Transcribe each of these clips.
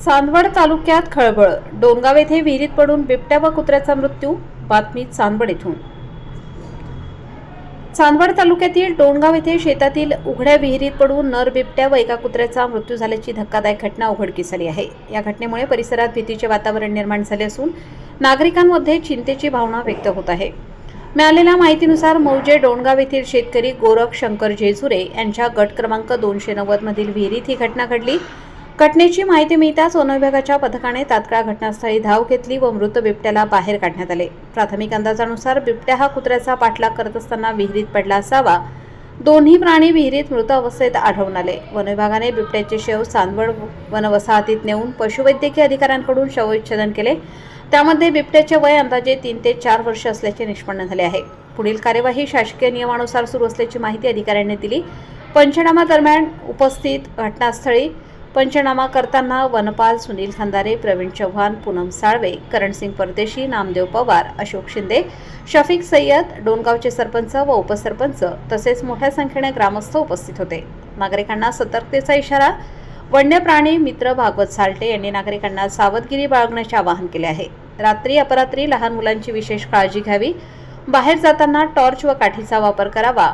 चांदवड तालुक्यात खळबळ. डोणगाव येथे विहिरीत पडून बिबट्या व कुत्र्याचा मृत्यू. बातमी चांदवड येथून. चांदवड तालुक्यातील डोणगाव येथे शेतातील उघड्या विहिरीत पडून नर बिबट्या व एका कुत्र्याचा मृत्यू झाल्याची धक्कादायक घटना उघडकीस आली आहे. या घटनेमुळे परिसरात भीतीचे वातावरण निर्माण झाले असून नागरिकांमध्ये चिंतेची भावना व्यक्त होत आहे. मिळालेल्या माहितीनुसार मौजे डोणगाव येथील शेतकरी गोरख शंकर जेजुरे यांच्या गट क्रमांक 290 मधील विहिरीत ही घटना घडली. घटनेची माहिती मिळताच वन विभागाच्या पथकाने तात्काळ घटनास्थळी धाव घेतली व मृत बिबट्याला बाहेर काढण्यात आले. प्राथमिक अंदाजानुसार बिबट्या हा कुत्र्याचा पाठलाग करत असताना विहिरीत पडला असावा. दोन्ही प्राणी विहिरीत मृत अवस्थेत आढळून आले. वन विभागाने बिबट्याचे शव चांदवड वनवसाहतीत नेऊन पशुवैद्यकीय अधिकाऱ्यांकडून शवविच्छेदन केले. त्यामध्ये बिबट्याचे वय अंदाजे 3 ते 4 वर्ष असल्याचे निष्पन्न झाले आहे. पुढील कार्यवाही शासकीय नियमानुसार सुरू असल्याची माहिती अधिकाऱ्यांनी दिली. पंचनामा दरम्यान उपस्थित घटनास्थळी पंचनामा करताना वनपाल सुनील खंदारे, प्रवीण चव्हाण, पूनम साळवे, करणसिंग परदेशी, नामदेव पवार, अशोक शिंदे, शफिक सय्यद, डोणगावचे सरपंच व उपसरपंच तसेच मोठ्या संख्येने ग्रामस्थ उपस्थित होते. नागरिकांना सतर्कतेचा इशारा. वन्य प्राणी मित्र भागवत साल्टे यांनी नागरिकांना सावधगिरी बाळगण्याचे आवाहन केले आहे. रात्री अपरात्री लहान मुलांची विशेष काळजी घ्यावी. बाहेर जाताना टॉर्च व काठीचा वापर करावा.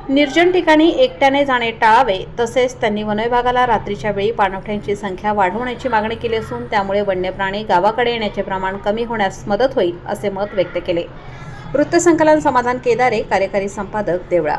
निर्जन ठिकाणी एकट्याने जाणे टाळावे. तसेच त्यांनी वनविभागाला रात्रीच्या वेळी पाणवठ्यांची संख्या वाढवण्याची मागणी केली असून त्यामुळे वन्य प्राणी गावाकडे येण्याचे प्रमाण कमी होण्यास मदत होईल असे मत व्यक्त केले. वृत्तसंकलन समाधान केदारे, कार्यकारी संपादक, देवळा.